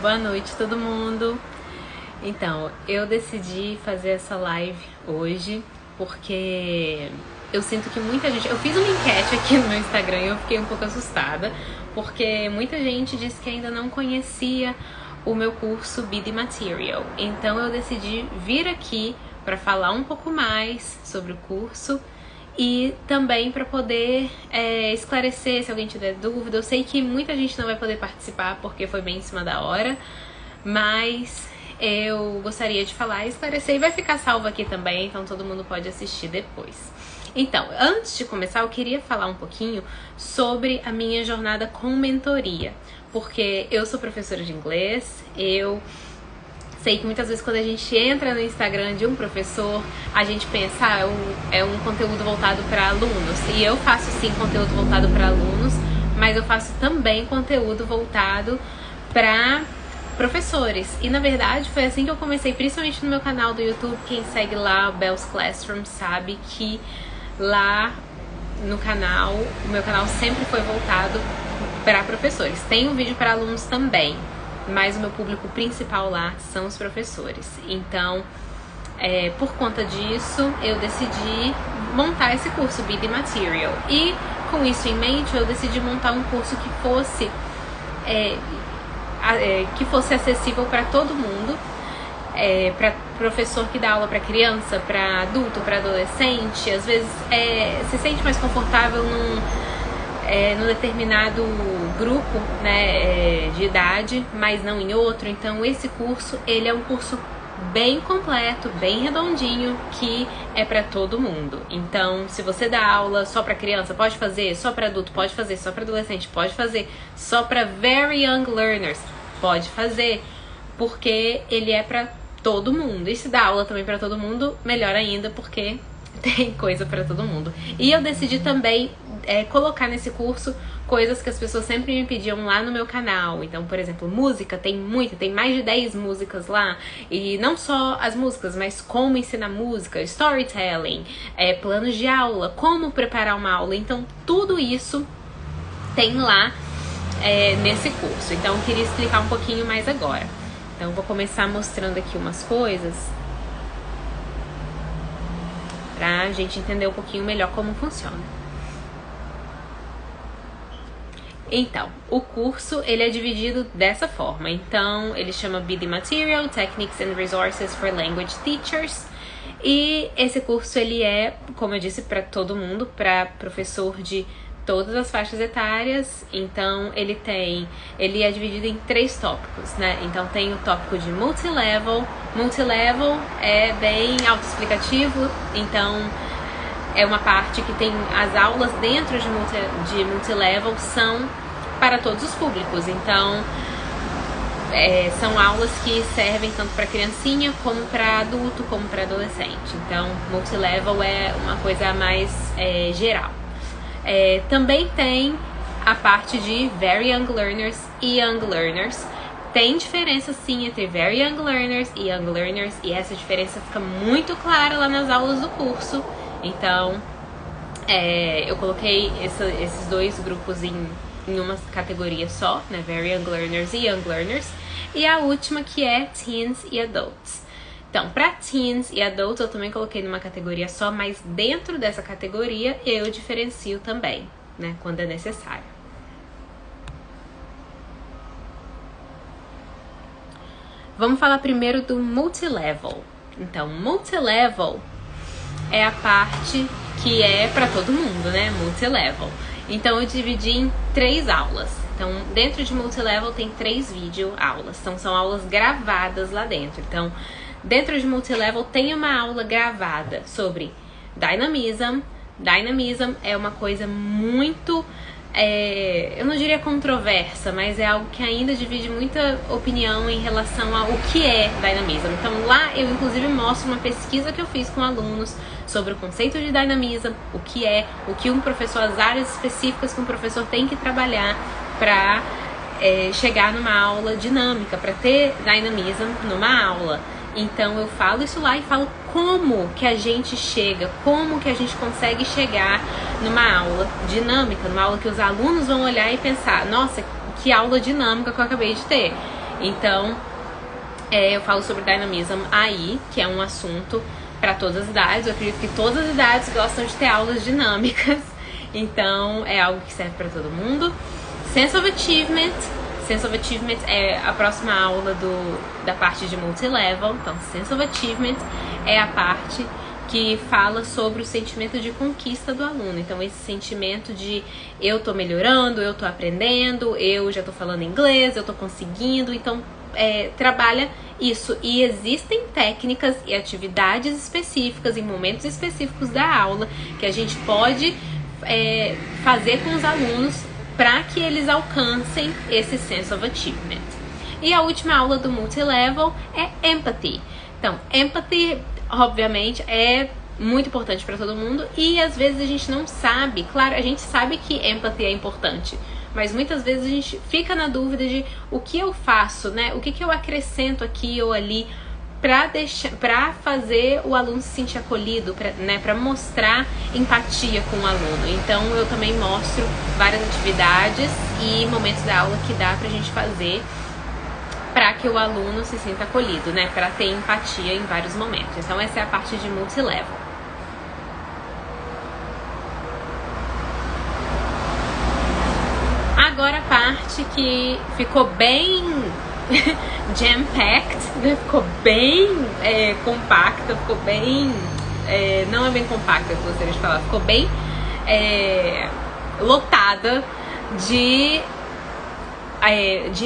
Boa noite, todo mundo. Então, eu decidi fazer essa live hoje porque eu sinto que muita gente... Eu fiz uma enquete aqui no meu Instagram e eu fiquei um pouco assustada porque muita gente disse que ainda não conhecia o meu curso Be The Material. Então, eu decidi vir aqui para falar um pouco mais sobre o curso e também para poder esclarecer se alguém tiver dúvida. Eu sei que muita gente não vai poder participar porque foi bem em cima da hora, mas eu gostaria de falar e esclarecer, e vai ficar salvo aqui também, então todo mundo pode assistir depois. Então, antes de começar, eu queria falar um pouquinho sobre a minha jornada com mentoria, porque eu sou professora de inglês, eu sei que muitas vezes quando a gente entra no Instagram de um professor, a gente pensa, é um conteúdo voltado para alunos. E eu faço sim conteúdo voltado para alunos, mas eu faço também conteúdo voltado para professores. E na verdade foi assim que eu comecei, principalmente no meu canal do YouTube. Quem segue lá, o Bells Classroom, sabe que lá no canal, o meu canal sempre foi voltado para professores. Tem um vídeo para alunos também, mas o meu público principal lá são os professores. Então, por conta disso, eu decidi montar esse curso Be The Material. E com isso em mente, eu decidi montar um curso que fosse acessível para todo mundo, para professor que dá aula para criança, para adulto, para adolescente. Às vezes se sente mais confortável num determinado grupo, né, de idade, mas não em outro. Então esse curso, ele é um curso bem completo, bem redondinho, que é para todo mundo. Então, se você dá aula só para criança, pode fazer, só para adulto, pode fazer, só para adolescente, pode fazer, só para very young learners, pode fazer, porque ele é para todo mundo. E se dá aula também para todo mundo, melhor ainda, porque tem coisa para todo mundo. E eu decidi também colocar nesse curso coisas que as pessoas sempre me pediam lá no meu canal. Então, por exemplo, música, tem mais de 10 músicas lá. E não só as músicas, mas como ensinar música, storytelling, planos de aula, como preparar uma aula. Então, tudo isso tem lá nesse curso. Então, eu queria explicar um pouquinho mais agora. Então, eu vou começar mostrando aqui umas coisas pra gente entender um pouquinho melhor como funciona. Então, o curso, ele é dividido dessa forma. Então, ele chama Be The Material, Techniques and Resources for Language Teachers. E esse curso, ele é, como eu disse, para todo mundo, para professor de todas as faixas etárias. Então, ele é dividido em 3 tópicos, né? Então, tem o tópico de multilevel. Multilevel é bem autoexplicativo, então é uma parte que tem as aulas dentro de multilevel, são para todos os públicos. Então, são aulas que servem tanto para criancinha, como para adulto, como para adolescente. Então, multilevel é uma coisa mais geral. Também tem a parte de Very Young Learners e Young Learners. Tem diferença sim entre Very Young Learners e Young Learners, e essa diferença fica muito clara lá nas aulas do curso. Então, eu coloquei esses 2 grupos em uma categoria só, né? Very Young Learners e Young Learners. E a última, que é Teens e Adults. Então, para Teens e Adults eu também coloquei numa categoria só, mas dentro dessa categoria eu diferencio também, né? Quando é necessário. Vamos falar primeiro do multilevel. Então, multilevel é a parte que é para todo mundo, né? Multilevel. Então, eu dividi em 3 aulas. Então, dentro de multilevel tem 3 videoaulas. Então, são aulas gravadas lá dentro. Então, dentro de multilevel tem uma aula gravada sobre Dynamism. Dynamism é uma coisa muito, eu não diria controversa, mas é algo que ainda divide muita opinião em relação ao que é Dynamism. Então lá eu inclusive mostro uma pesquisa que eu fiz com alunos sobre o conceito de Dynamism, o que um professor, as áreas específicas que um professor tem que trabalhar para chegar numa aula dinâmica, para ter Dynamism numa aula. Então eu falo isso lá e falo como que a gente chega, como que a gente consegue chegar numa aula dinâmica, numa aula que os alunos vão olhar e pensar, nossa, que aula dinâmica que eu acabei de ter. Então, eu falo sobre Dynamism aí, que é um assunto para todas as idades. Eu acredito que todas as idades gostam de ter aulas dinâmicas, então é algo que serve para todo mundo. Sense of Achievement. Sense of Achievement é a próxima aula da parte de multilevel. Então, Sense of Achievement é a parte que fala sobre o sentimento de conquista do aluno. Então, esse sentimento de eu tô melhorando, eu tô aprendendo, eu já tô falando inglês, eu tô conseguindo. Então, trabalha isso. E existem técnicas e atividades específicas em momentos específicos da aula que a gente pode fazer com os alunos para que eles alcancem esse sense of achievement. E a última aula do multilevel é empathy. Então, empathy, obviamente, é muito importante para todo mundo e às vezes a gente não sabe. Claro, a gente sabe que empathy é importante, mas muitas vezes a gente fica na dúvida de o que eu faço, né? O que eu acrescento aqui ou ali para fazer o aluno se sentir acolhido, para mostrar empatia com o aluno. Então eu também mostro várias atividades e momentos da aula que dá pra gente fazer para que o aluno se sinta acolhido, né? Para ter empatia em vários momentos. Então essa é a parte de multilevel. Agora a parte que ficou bem jam-packed, né? Ficou bem compacta, ficou bem... não é bem compacta, que eu gostaria de falar. Ficou bem lotada de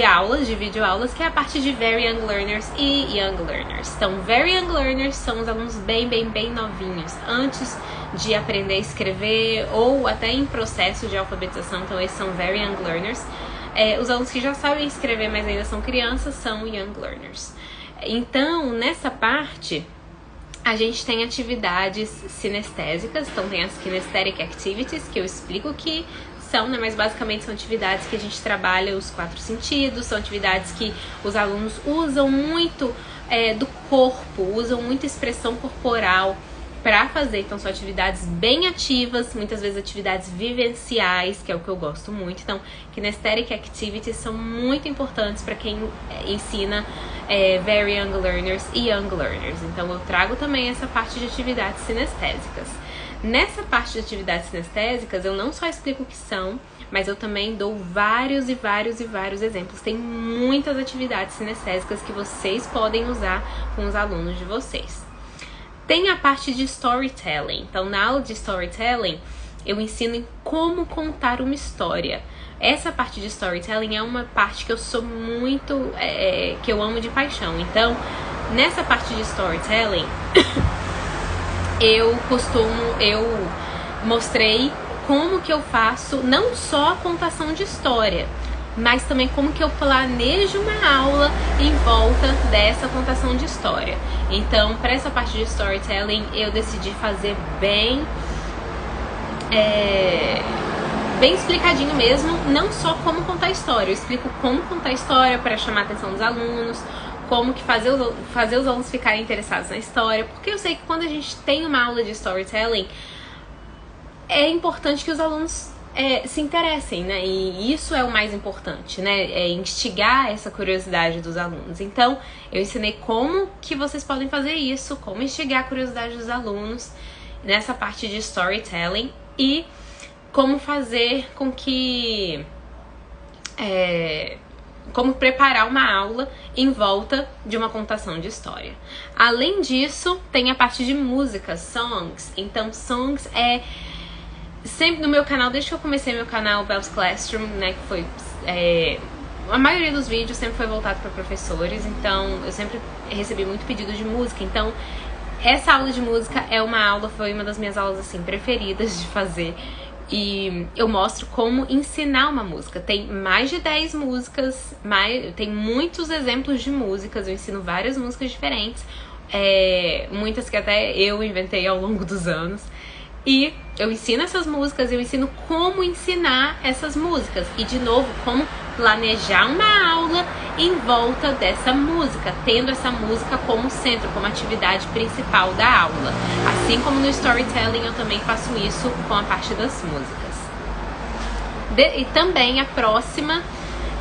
aulas, de videoaulas, que é a parte de Very Young Learners e Young Learners. Então, Very Young Learners são os alunos bem novinhos, antes de aprender a escrever ou até em processo de alfabetização. Então, esses são Very Young Learners. Os alunos que já sabem escrever, mas ainda são crianças, são Young Learners. Então, nessa parte, a gente tem atividades sinestésicas. Então, tem as Kinesthetic Activities, que eu explico que são, né? Mas basicamente são atividades que a gente trabalha os 4 sentidos, são atividades que os alunos usam muito do corpo, usam muita expressão corporal para fazer. Então são atividades bem ativas, muitas vezes atividades vivenciais, que é o que eu gosto muito. Então, Kinesthetic Activities são muito importantes para quem ensina Very Young Learners e Young Learners. Então eu trago também essa parte de atividades sinestésicas. Nessa parte de atividades sinestésicas, eu não só explico o que são, mas eu também dou vários exemplos. Tem muitas atividades sinestésicas que vocês podem usar com os alunos de vocês. Tem a parte de storytelling. Então, na aula de storytelling, eu ensino em como contar uma história. Essa parte de storytelling é uma parte que eu sou muito... que eu amo de paixão. Então, nessa parte de storytelling... eu mostrei como que eu faço não só a contação de história, mas também como que eu planejo uma aula em volta dessa contação de história. Então, para essa parte de storytelling, eu decidi fazer bem explicadinho mesmo, não só como contar a história. Eu explico como contar a história para chamar a atenção dos alunos, como que fazer os alunos ficarem interessados na história, porque eu sei que quando a gente tem uma aula de storytelling, é importante que os alunos se interessem, né? E isso é o mais importante, né? É instigar essa curiosidade dos alunos. Então, eu ensinei como que vocês podem fazer isso, como instigar a curiosidade dos alunos nessa parte de storytelling e como fazer com que... como preparar uma aula em volta de uma contação de história. Além disso, tem a parte de música, songs. Então, songs sempre no meu canal, desde que eu comecei meu canal Bells Classroom, né, que foi... a maioria dos vídeos sempre foi voltado para professores, então eu sempre recebi muito pedido de música. Então, essa aula de música foi uma das minhas aulas, assim, preferidas de fazer. E eu mostro como ensinar uma música. Tem mais de 10 músicas, tem muitos exemplos de músicas. Eu ensino várias músicas diferentes, muitas que até eu inventei ao longo dos anos. E eu ensino essas músicas, eu ensino como ensinar essas músicas. E, de novo, como planejar uma aula em volta dessa música, tendo essa música como centro, como atividade principal da aula. Assim como no storytelling, eu também faço isso com a parte das músicas. E também a próxima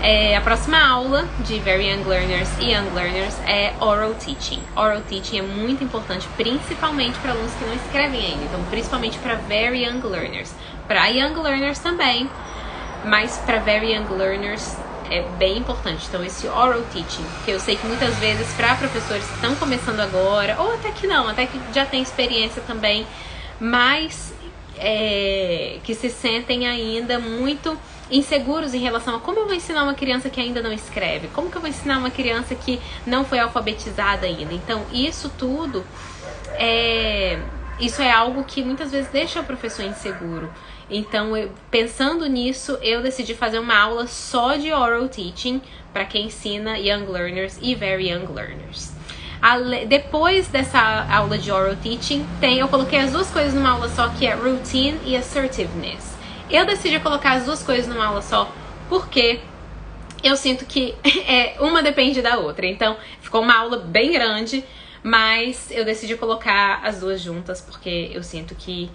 A próxima aula de Very Young Learners e Young Learners é Oral Teaching. Oral Teaching é muito importante, principalmente para alunos que não escrevem ainda. Então, principalmente para Very Young Learners. Para Young Learners também, mas para Very Young Learners é bem importante. Então, esse Oral Teaching, que eu sei que muitas vezes para professores que estão começando agora, ou até que não, até que já tem experiência também, mas que se sentem ainda muito inseguros em relação a como eu vou ensinar uma criança que ainda não escreve, como que eu vou ensinar uma criança que não foi alfabetizada ainda. Então, isso tudo isso é algo que muitas vezes deixa o professor inseguro. Então, pensando nisso, eu decidi fazer uma aula só de Oral Teaching para quem ensina Young Learners e Very Young Learners. Depois dessa aula de Oral Teaching, eu coloquei as duas coisas numa aula só, que é Routine e Assertiveness. Eu decidi colocar as duas coisas numa aula só porque eu sinto que uma depende da outra. Então, ficou uma aula bem grande, mas eu decidi colocar as duas juntas porque eu sinto que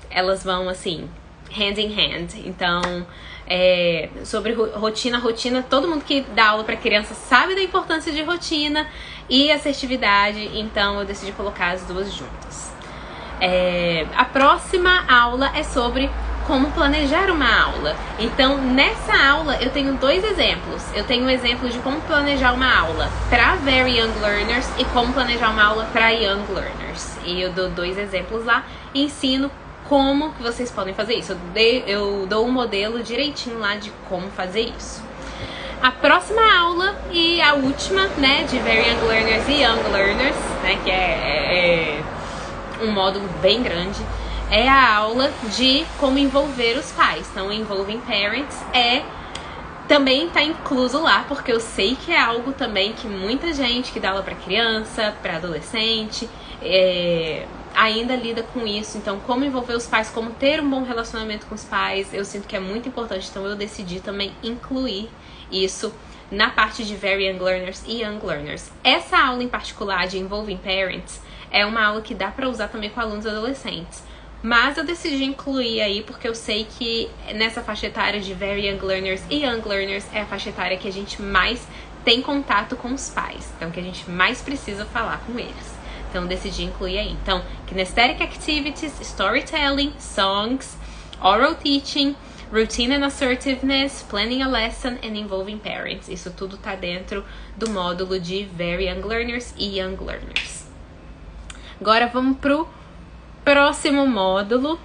elas vão assim, hand in hand. Então, sobre rotina, todo mundo que dá aula para criança sabe da importância de rotina e assertividade, então eu decidi colocar as duas juntas. A próxima aula é sobre como planejar uma aula. Então, nessa aula eu tenho dois exemplos. Eu tenho um exemplo de como planejar uma aula para Very Young Learners e como planejar uma aula para Young Learners. E eu dou dois exemplos lá e ensino como que vocês podem fazer isso. Eu dou um modelo direitinho lá de como fazer isso. A próxima aula e a última, né, de Very Young Learners e Young Learners, né, que é um módulo bem grande, é a aula de como envolver os pais. Então, Involving Parents também está incluso lá, porque eu sei que é algo também que muita gente que dá aula para criança, para adolescente, ainda lida com isso. Então, como envolver os pais, como ter um bom relacionamento com os pais, eu sinto que é muito importante. Então, eu decidi também incluir isso na parte de Very Young Learners e Young Learners. Essa aula em particular de Involving Parents é uma aula que dá para usar também com alunos adolescentes. Mas eu decidi incluir aí porque eu sei que nessa faixa etária de Very Young Learners e Young Learners é a faixa etária que a gente mais tem contato com os pais. Então, que a gente mais precisa falar com eles. Então, eu decidi incluir aí. Então, Kinesthetic Activities, Storytelling, Songs, Oral Teaching, Routine and Assertiveness, Planning a Lesson and Involving Parents. Isso tudo tá dentro do módulo de Very Young Learners e Young Learners. Agora vamos pro próximo módulo,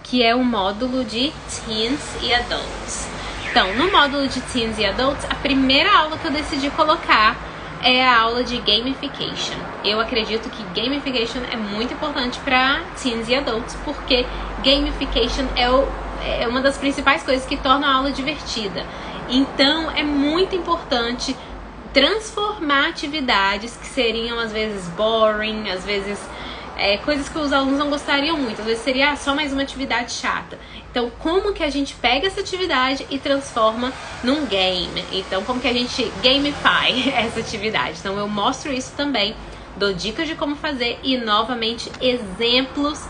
que é o módulo de Teens e Adults. Então, no módulo de Teens e Adults, a primeira aula que eu decidi colocar é a aula de Gamification. Eu acredito que Gamification é muito importante para Teens e Adults, porque Gamification é uma das principais coisas que torna a aula divertida. Então, é muito importante transformar atividades que seriam, às vezes, boring, às vezes coisas que os alunos não gostariam muito, às vezes seria só mais uma atividade chata. Então, como que a gente pega essa atividade e transforma num game? Então, como que a gente gamify essa atividade? Então, eu mostro isso também, dou dicas de como fazer e, novamente, exemplos,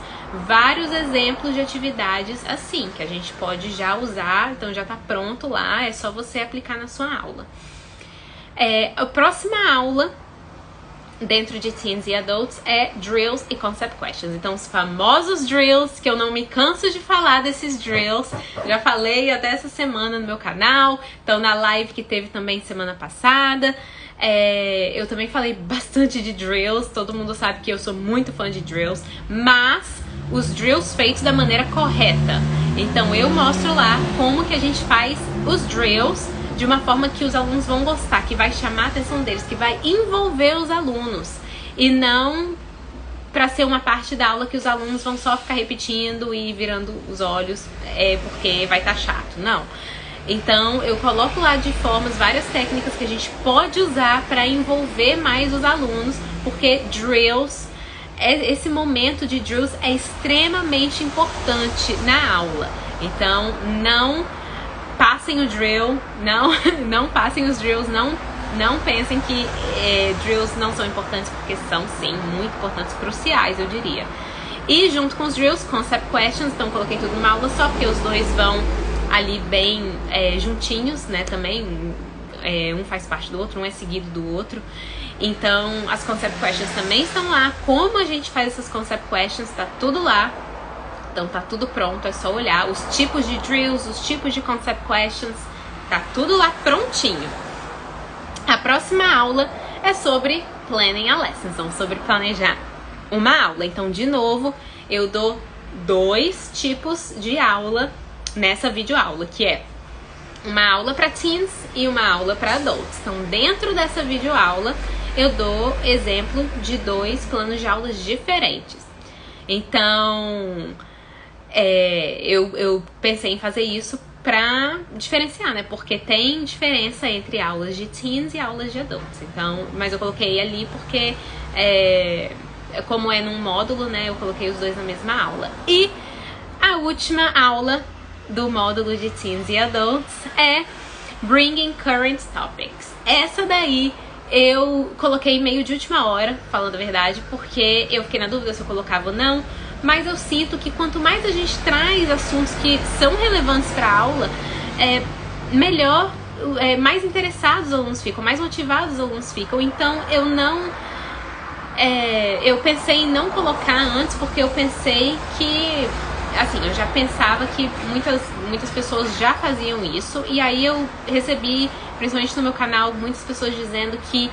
vários exemplos de atividades assim, que a gente pode já usar. Então, já tá pronto lá, é só você aplicar na sua aula. A próxima aula dentro de Teens e Adults é Drills e Concept Questions. Então, os famosos drills, que eu não me canso de falar desses drills. Já falei até essa semana no meu canal. Então, na live que teve também semana passada, eu também falei bastante de drills. Todo mundo sabe que eu sou muito fã de drills, mas os drills feitos da maneira correta. Então, eu mostro lá como que a gente faz os drills de uma forma que os alunos vão gostar, que vai chamar a atenção deles, que vai envolver os alunos. E não para ser uma parte da aula que os alunos vão só ficar repetindo e virando os olhos porque vai estar chato. Não. Então, eu coloco lá de formas várias técnicas que a gente pode usar para envolver mais os alunos, porque drills, esse momento de drills é extremamente importante na aula. Então, não passem o drill, não passem os drills, não pensem que drills não são importantes, porque são sim, muito importantes, cruciais, eu diria. E junto com os drills, concept questions, então coloquei tudo numa aula só, porque os dois vão ali bem juntinhos, né, também. Um faz parte do outro, um é seguido do outro. Então, as concept questions também estão lá. Como a gente faz essas concept questions, tá tudo lá. Então, tá tudo pronto, é só olhar. Os tipos de drills, os tipos de concept questions, tá tudo lá prontinho. A próxima aula é sobre planning a lesson, então sobre planejar uma aula. Então, de novo, eu dou 2 tipos de aula nessa videoaula, que é uma aula para teens e uma aula para adults. Então, dentro dessa videoaula, eu dou exemplo de 2 planos de aulas diferentes. Então, eu pensei em fazer isso pra diferenciar, né? Porque tem diferença entre aulas de teens e aulas de adults. Então, mas eu coloquei ali porque, como é num módulo, né? Eu coloquei os 2 na mesma aula. E a última aula do módulo de teens e adults é Bringing Current Topics. Essa daí eu coloquei meio de última hora, falando a verdade, porque eu fiquei na dúvida se eu colocava ou não. Mas eu sinto que quanto mais a gente traz assuntos que são relevantes para a aula, melhor, mais interessados os alunos ficam, mais motivados os alunos ficam. Então eu pensei em não colocar antes, porque eu pensei que, assim, eu já pensava que muitas pessoas já faziam isso. E aí eu recebi, principalmente no meu canal, muitas pessoas dizendo que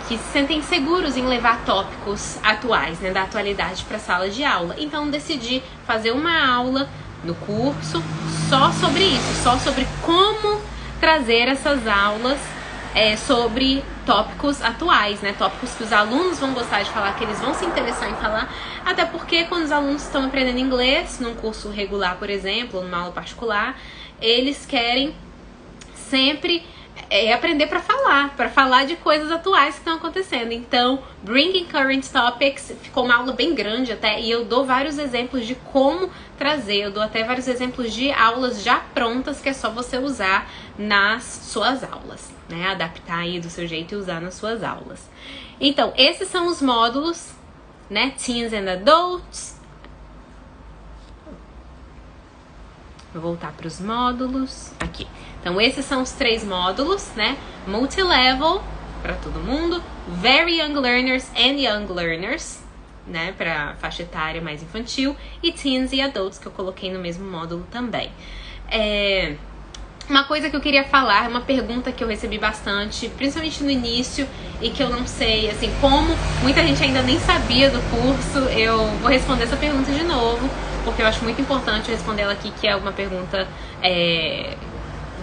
se sentem seguros em levar tópicos atuais, né, da atualidade para a sala de aula. Então decidi fazer uma aula no curso só sobre isso, só sobre como trazer essas aulas sobre tópicos atuais, né, tópicos que os alunos vão gostar de falar, que eles vão se interessar em falar, até porque quando os alunos estão aprendendo inglês, num curso regular, por exemplo, ou numa aula particular, eles querem sempre aprender para falar de coisas atuais que estão acontecendo. Então, Bringing Current Topics ficou uma aula bem grande até, e eu dou vários exemplos de como trazer, eu dou até vários exemplos de aulas já prontas que é só você usar nas suas aulas, né? Adaptar aí do seu jeito e usar nas suas aulas. Então, esses são os módulos, né? Teens and Adults. Vou voltar para os módulos aqui. Então, esses são os 3 módulos, né? Multilevel, para todo mundo. Very Young Learners and Young Learners, né? Para faixa etária mais infantil. E Teens e Adults, que eu coloquei no mesmo módulo também. Uma coisa que eu queria falar, uma pergunta que eu recebi bastante, principalmente no início, e que eu não sei, assim, como muita gente ainda nem sabia do curso, eu vou responder essa pergunta de novo, porque eu acho muito importante responder ela aqui, que é uma pergunta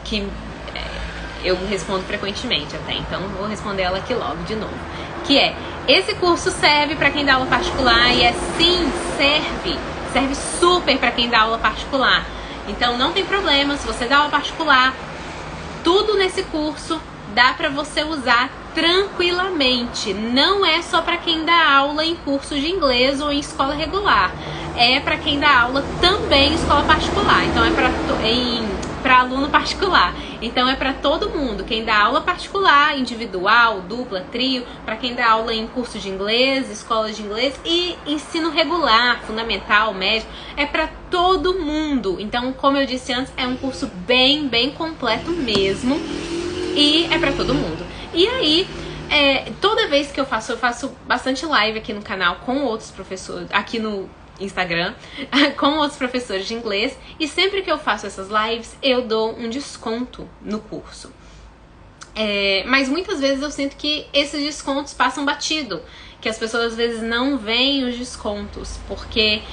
que eu respondo frequentemente até, então vou responder ela aqui logo de novo, que é: esse curso serve para quem dá aula particular? E sim, serve super para quem dá aula particular. Então não tem problema, se você dá aula particular, tudo nesse curso dá para você usar tranquilamente. Não é só para quem dá aula em curso de inglês ou em escola regular, é para quem dá aula também em escola particular. Então é para aluno particular. Então é para todo mundo, quem dá aula particular, individual, dupla, trio, para quem dá aula em curso de inglês, escola de inglês e ensino regular, fundamental, médio, é para todo mundo. Então, como eu disse antes, é um curso bem completo mesmo e é para todo mundo. E aí, toda vez que eu faço bastante live aqui no canal com outros professores, aqui no Instagram, com outros professores de inglês, e sempre que eu faço essas lives eu dou um desconto no curso. Mas muitas vezes eu sinto que esses descontos passam batido, que as pessoas às vezes não veem os descontos, porque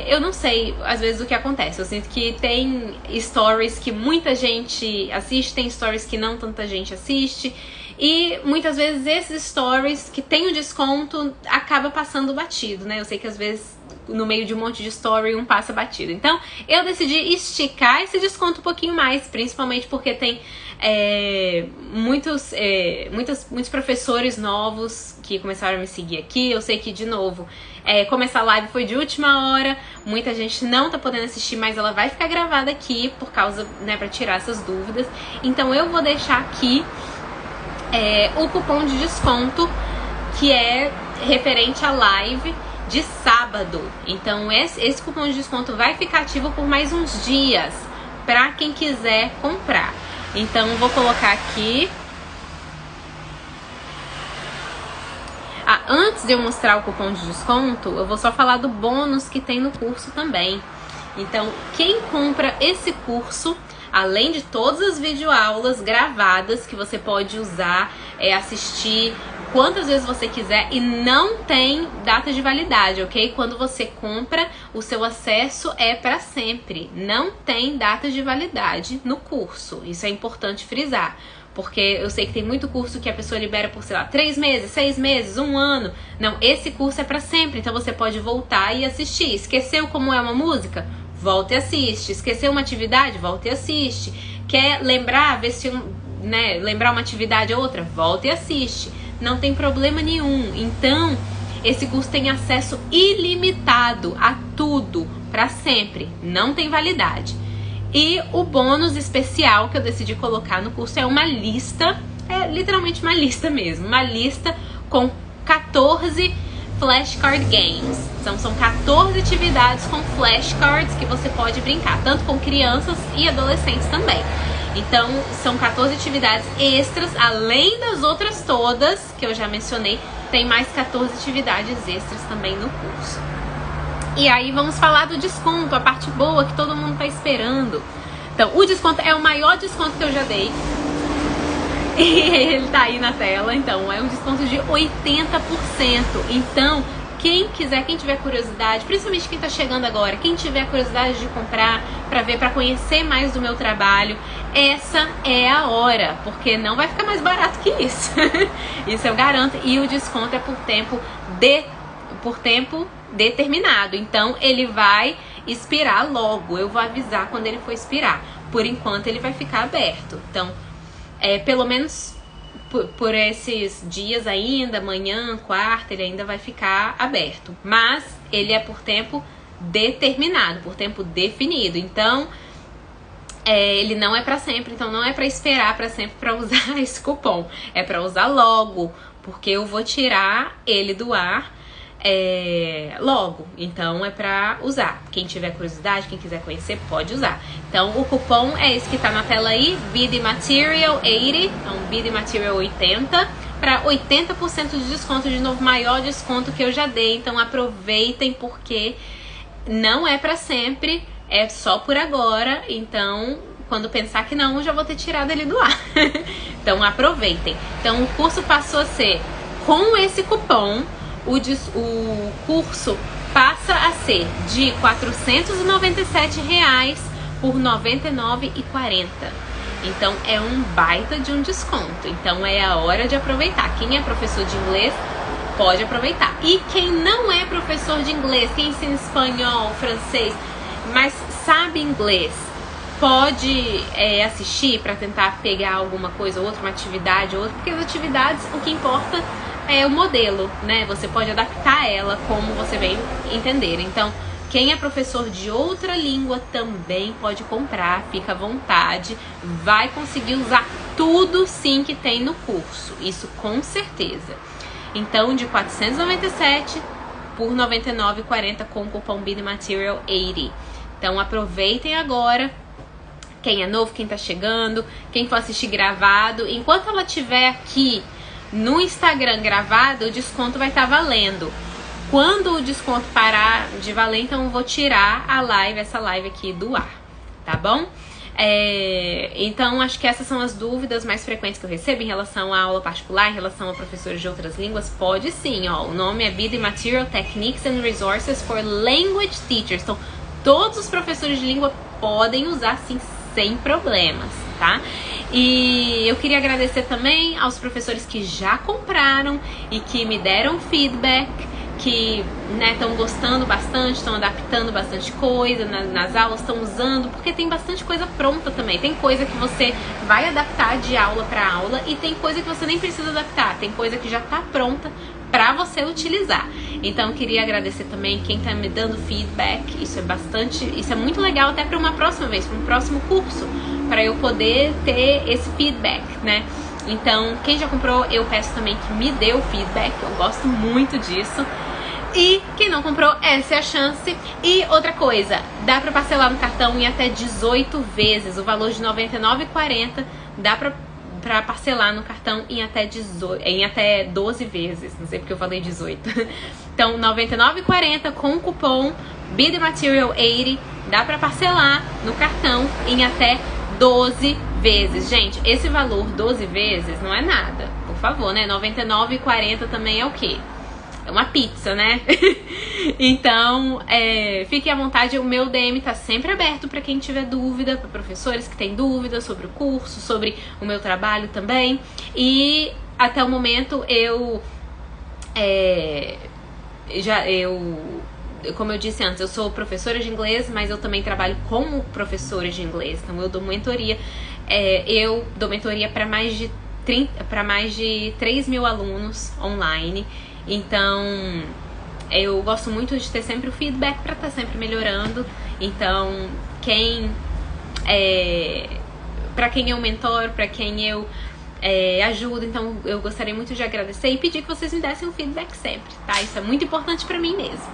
eu não sei às vezes o que acontece. Eu sinto que tem stories que muita gente assiste, tem stories que não tanta gente assiste, e muitas vezes esses stories que tem o desconto acaba passando batido, né? Eu sei que às vezes no meio de um monte de story um passa batido. Então eu decidi esticar esse desconto um pouquinho mais, principalmente porque tem muitos professores novos que começaram a me seguir aqui. Eu sei que, de novo, como essa live foi de última hora, muita gente não tá podendo assistir, mas ela vai ficar gravada aqui por causa, né, pra tirar essas dúvidas. Então eu vou deixar aqui o cupom de desconto que é referente à live, de sábado. Então esse cupom de desconto vai ficar ativo por mais uns dias para quem quiser comprar. Então vou colocar aqui. Antes de eu mostrar o cupom de desconto, eu vou só falar do bônus que tem no curso também. Então, quem compra esse curso, além de todas as videoaulas gravadas que você pode usar, assistir quantas vezes você quiser, e não tem data de validade, ok? Quando você compra, o seu acesso é para sempre. Não tem data de validade no curso. Isso é importante frisar. Porque eu sei que tem muito curso que a pessoa libera por, sei lá, 3 meses, 6 meses, 1 ano. Não, esse curso é pra sempre, então você pode voltar e assistir. Esqueceu como é uma música? Volta e assiste. Esqueceu uma atividade? Volta e assiste. Quer lembrar, ver se, lembrar uma atividade ou outra? Volta e assiste. Não tem problema nenhum. Então, esse curso tem acesso ilimitado a tudo, pra sempre. Não tem validade. E o bônus especial que eu decidi colocar no curso é uma lista, literalmente uma lista mesmo, uma lista com 14 flashcard games. Então são 14 atividades com flashcards que você pode brincar, tanto com crianças e adolescentes também. Então são 14 atividades extras, além das outras todas que eu já mencionei, tem mais 14 atividades extras também no curso. E aí vamos falar do desconto, a parte boa que todo mundo tá esperando. Então, o desconto é o maior desconto que eu já dei. E ele tá aí na tela, então é um desconto de 80%. Então, quem quiser, quem tiver curiosidade, principalmente quem tá chegando agora, quem tiver curiosidade de comprar pra ver, pra conhecer mais do meu trabalho, essa é a hora, porque não vai ficar mais barato que isso. Isso eu garanto. E o desconto é por tempo determinado, então ele vai expirar logo. Eu vou avisar quando ele for expirar. Por enquanto ele vai ficar aberto. Então, pelo menos por esses dias ainda, amanhã, quarta, ele ainda vai ficar aberto. Mas ele é por tempo determinado, por tempo definido. Então, ele não é pra sempre. Então não é pra esperar pra sempre pra usar esse cupom. É pra usar logo, porque eu vou tirar ele do ar logo, então é pra usar. Quem tiver curiosidade, quem quiser conhecer, pode usar. Então o cupom é esse que tá na tela aí, BD Material 80, então BD Material 80, para 80% de desconto, de novo, maior desconto que eu já dei. Então aproveitem, porque não é pra sempre, é só por agora. Então quando pensar que não, eu já vou ter tirado ele do ar. Então aproveitem. Então o curso passou a ser, com esse cupom, o curso passa a ser de R$ 497 por R$ 99,40. Então é um baita de um desconto. Então é a hora de aproveitar. Quem é professor de inglês pode aproveitar. E quem não é professor de inglês, quem ensina espanhol, francês, mas sabe inglês, pode assistir para tentar pegar alguma coisa ou outra, uma atividade ou outra, porque as atividades, o que importa é o modelo, né? Você pode adaptar ela como você bem entender. Então, quem é professor de outra língua também pode comprar, fica à vontade, vai conseguir usar tudo sim que tem no curso, isso com certeza. Então, de 497 por 99,40 com o cupom BD Material 80. Então, aproveitem agora. Quem é novo, quem tá chegando, quem for assistir gravado, enquanto ela estiver aqui no Instagram gravado, o desconto vai estar valendo. Quando o desconto parar de valer, então eu vou tirar essa live aqui do ar, tá bom? Então, acho que essas são as dúvidas mais frequentes que eu recebo em relação à aula particular, em relação a professores de outras línguas. Pode sim, ó, o nome é BD Material Techniques and Resources for Language Teachers. Então, todos os professores de língua podem usar sim, sem problemas, tá? E eu queria agradecer também aos professores que já compraram e que me deram feedback, que estão gostando bastante, estão adaptando bastante coisa nas aulas, estão usando, porque tem bastante coisa pronta também. Tem coisa que você vai adaptar de aula para aula e tem coisa que você nem precisa adaptar, tem coisa que já está pronta para você utilizar. Então eu queria agradecer também quem está me dando feedback. Isso é muito legal até para uma próxima vez, para um próximo curso, para eu poder ter esse feedback, né? Então, quem já comprou, eu peço também que me dê o feedback, eu gosto muito disso. E quem não comprou, essa é a chance. E outra coisa, dá pra parcelar no cartão em até 18 vezes. O valor de R$ 99,40 dá pra parcelar no cartão em até 12 vezes. Não sei porque eu falei 18. Então, R$ 99,40 com o cupom BeTheMaterial80 dá pra parcelar no cartão em até 12 vezes. Gente, esse valor 12 vezes não é nada. Por favor, né? R$ 99,40 também é o quê? É uma pizza, né? Então, fiquem à vontade. O meu DM tá sempre aberto para quem tiver dúvida, para professores que têm dúvida sobre o curso, sobre o meu trabalho também. E até o momento como eu disse antes, eu sou professora de inglês, mas eu também trabalho como professora de inglês. Então eu dou mentoria. Eu dou mentoria para mais de 3 mil alunos online. Então, eu gosto muito de ter sempre o feedback para estar sempre melhorando. Então, para quem eu mentoro, para quem eu ajudo, então eu gostaria muito de agradecer e pedir que vocês me dessem um feedback sempre, tá? Isso é muito importante pra mim mesmo.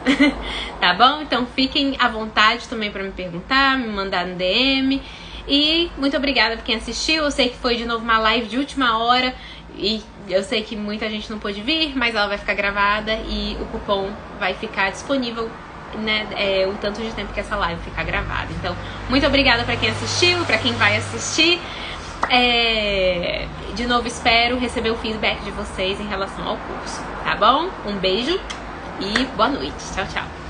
Tá bom? Então fiquem à vontade também pra me perguntar, me mandar no DM. E muito obrigada por quem assistiu. Eu sei que foi de novo uma live de última hora e eu sei que muita gente não pôde vir, mas ela vai ficar gravada e o cupom vai ficar disponível, né, o tanto de tempo que essa live ficar gravada. Então, muito obrigada pra quem assistiu, pra quem vai assistir. De novo, espero receber o feedback de vocês em relação ao curso, tá bom? Um beijo e boa noite. Tchau, tchau.